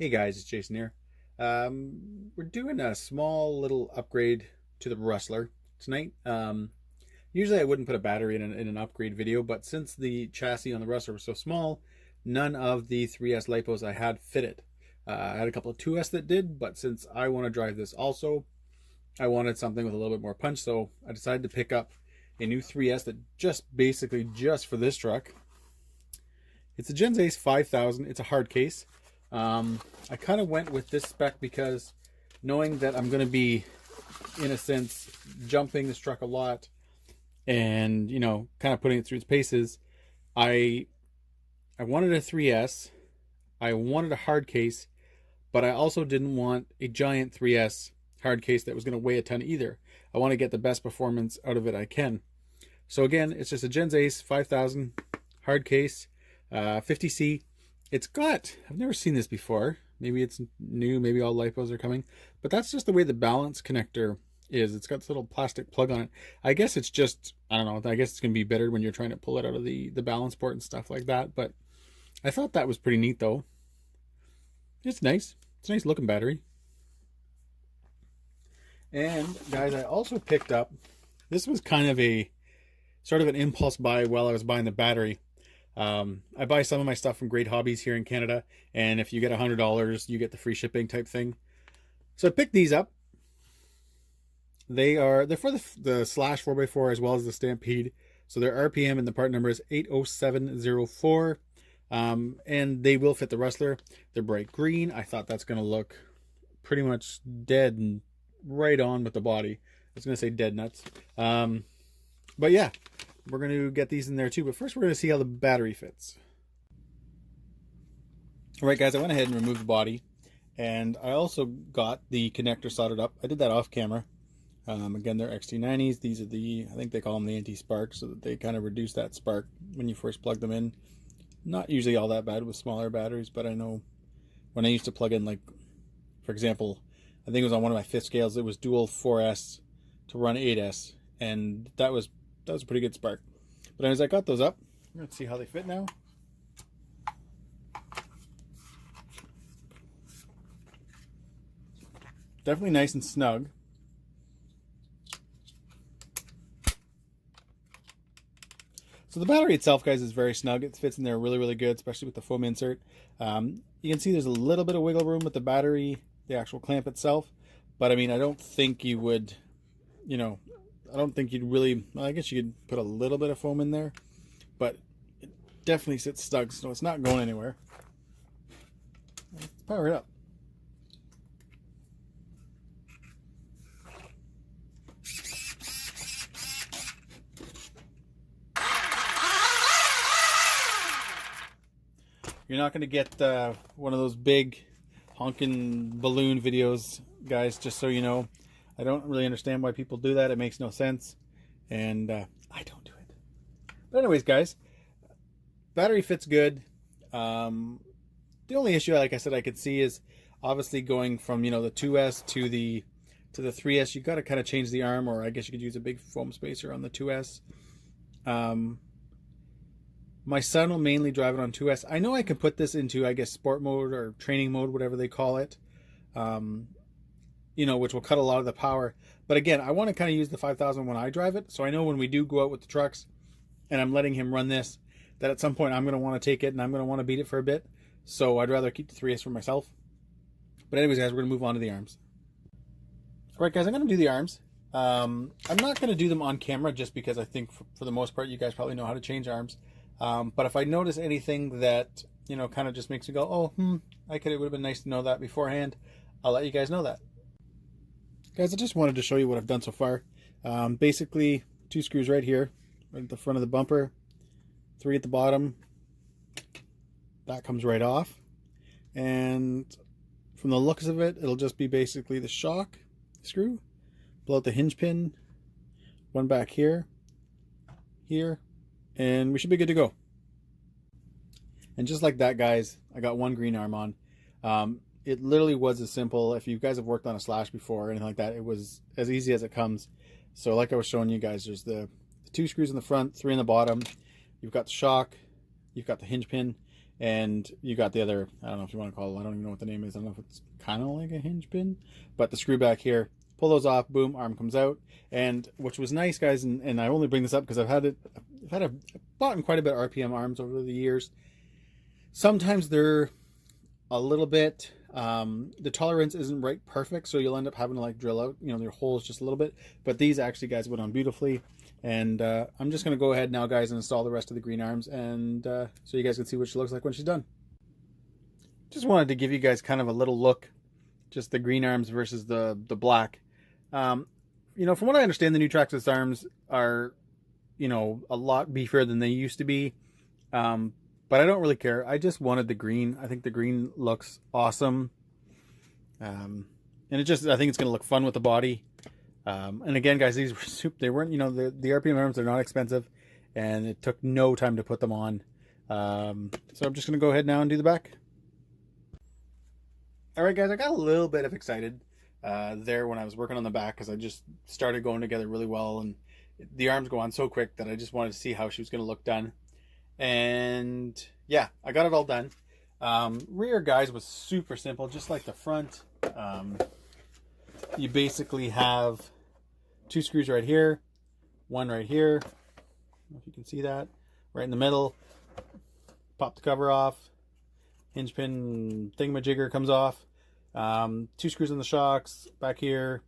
Hey guys, it's Jason here. We're doing a small little upgrade to the Rustler tonight. Usually I wouldn't put a battery in an upgrade video, but since the chassis on the Rustler was so small, none of the 3S lipos I had fitted. I had a couple of 2S that did, but since I want to drive this also, I wanted something with a little bit more punch, so I decided to pick up a new 3S that just for this truck. It's a Gens Ace 5000. It's a hard case. I kind of went with this spec because knowing that I'm going to be, in a sense, jumping this truck a lot and, kind of putting it through its paces, I wanted a 3S. I wanted a hard case, but I also didn't want a giant 3S hard case that was going to weigh a ton either. I want to get the best performance out of it I can. So again, it's just a Gens Ace 5000 hard case, 50C. I've never seen this before. Maybe it's new, maybe all lipos are coming, but that's just the way the balance connector is. It's got this little plastic plug on it. I guess it's just, I don't know, I guess it's going to be better when you're trying to pull it out of the balance port and stuff like that, but I thought that was pretty neat though. It's nice. It's a nice looking battery. And guys, I also picked up, this was kind of a sort of an impulse buy while I was buying the battery. I buy some of my stuff from Great Hobbies here in Canada, and if you get $100, you get the free shipping type thing. So I picked these up. They're for the Slash 4x4 as well as the Stampede. So their RPM and the part number is 80704. And they will fit the Rustler. They're bright green. I thought that's going to look pretty much dead and right on with the body. I was going to say dead nuts. But yeah. We're going to get these in there too, but first we're going to see how the battery fits. Alright guys, I went ahead and removed the body, and I also got the connector soldered up. I did that off camera. Again, they're XT90s. These are I think they call them the anti-spark, so that they kind of reduce that spark when you first plug them in. Not usually all that bad with smaller batteries, but I know when I used to plug in, like, for example, I think it was on one of my fifth scales, it was dual 4S to run 8S, and that was a pretty good spark. But anyways, I got those up. Let's see how they fit now. Definitely nice and snug. So the battery itself, guys, is very snug. It fits in there really, really good, especially with the foam insert. You can see there's a little bit of wiggle room with the battery, the actual clamp itself. But I mean, I don't think you would, I don't think you'd really, well, I guess you could put a little bit of foam in there, but it definitely sits snug, so it's not going anywhere. Let's power it up. You're not going to get one of those big honking balloon videos, guys, just so you know. I don't really understand why people do that. It makes no sense. And I don't do it. But anyways, guys, battery fits good. The only issue, like I said, I could see is obviously going from, the 2S to the 3S. You got to kind of change the arm, or I guess you could use a big foam spacer on the 2S. My son will mainly drive it on 2S. I know I can put this into, I guess, sport mode or training mode, whatever they call it. Which will cut a lot of the power. But again, I want to kind of use the 5000 when I drive it. So I know when we do go out with the trucks and I'm letting him run this, that at some point I'm going to want to take it and I'm going to want to beat it for a bit. So I'd rather keep the 3S for myself. But anyways, guys, we're going to move on to the arms. All right, guys, I'm going to do the arms. I'm not going to do them on camera just because I think for the most part, you guys probably know how to change arms. But if I notice anything that, kind of just makes me go, oh, it would have been nice to know that beforehand, I'll let you guys know that. Guys, I just wanted to show you what I've done so far. Basically, 2 screws right here, right at the front of the bumper, 3 at the bottom. That comes right off. And from the looks of it, it'll just be basically the shock screw. Pull out the hinge pin, one back here, and we should be good to go. And just like that, guys, I got one green arm on. It literally was as simple. If you guys have worked on a Slash before or anything like that, it was as easy as it comes. So like I was showing you guys, there's the 2 screws in the front, 3 in the bottom. You've got the shock, you've got the hinge pin, and you got the other, I don't know if you want to call it, I don't even know what the name is. I don't know if it's kind of like a hinge pin, but the screw back here, pull those off, boom, arm comes out. And which was nice, guys, and I only bring this up because I've bought quite a bit of RPM arms over the years. Sometimes they're a little bit, the tolerance isn't right perfect, so you'll end up having to like drill out, you know, their holes just a little bit. But these actually, guys, went on beautifully. And I'm just going to go ahead now, guys, and install the rest of the green arms, and so you guys can see what she looks like when she's done. Just wanted to give you guys kind of a little look, just the green arms versus the black. You know, from what I understand, the new Traxxas arms are, you know, a lot beefier than they used to be. But I don't really care. I just wanted the green. I think the green looks awesome. And I think it's going to look fun with the body. And again, guys, these were they weren't, you know, the RPM arms, they're not expensive, and it took no time to put them on. So I'm just going to go ahead now and do the back. All right, guys, I got a little bit excited there when I was working on the back, because I just started going together really well, and the arms go on so quick that I just wanted to see how she was going to look done. And yeah, I got it all done. Rear, guys, was super simple, just like the front. You basically have 2 screws right here, 1 right here. I don't know if you can see that. Right in the middle. Pop the cover off. Hinge pin thingamajigger comes off. 2 screws on the shocks back here.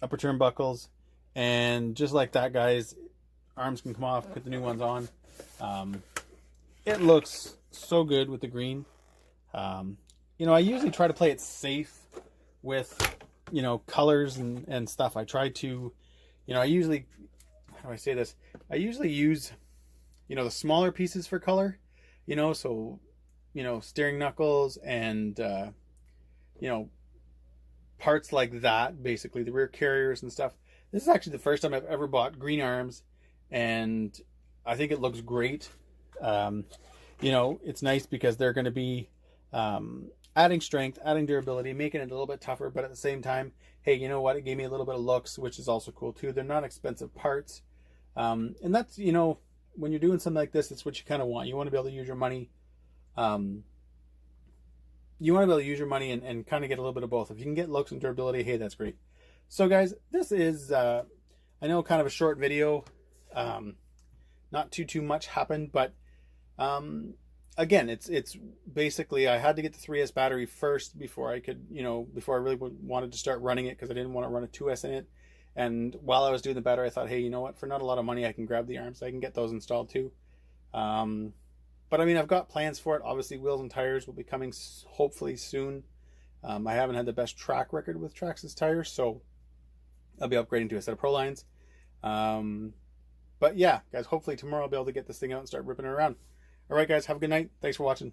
Upper turnbuckles. And just like that, guys, arms can come off, put the new ones on. It looks so good with the green. You know, I usually try to play it safe with, you know, colors and stuff. I try to, you know, I usually, how do I say this? I usually use, you know, the smaller pieces for color, you know, so, you know, steering knuckles and, you know, parts like that, basically the rear carriers and stuff. This is actually the first time I've ever bought green arms, and I think it looks great. You know, it's nice because they're going to be adding strength, adding durability, making it a little bit tougher, but at the same time, hey, you know what? It gave me a little bit of looks, which is also cool too. They're not expensive parts. And that's, you know, when you're doing something like this, it's what you kind of want. You want to be able to use your money. You want to be able to use your money and kind of get a little bit of both. If you can get looks and durability, hey, that's great. So guys, this is, I know, kind of a short video. Not too much happened, but again, it's basically, I had to get the 3S battery first before I could, you know, before I really wanted to start running it, because I didn't want to run a 2S in it. And while I was doing the battery, I thought, hey, you know what, for not a lot of money, I can grab the arms. I can get those installed too. But I mean, I've got plans for it. Obviously, wheels and tires will be coming hopefully soon. I haven't had the best track record with Traxxas tires, so I'll be upgrading to a set of Pro lines. But yeah, guys, hopefully tomorrow I'll be able to get this thing out and start ripping it around. All right, guys, have a good night. Thanks for watching.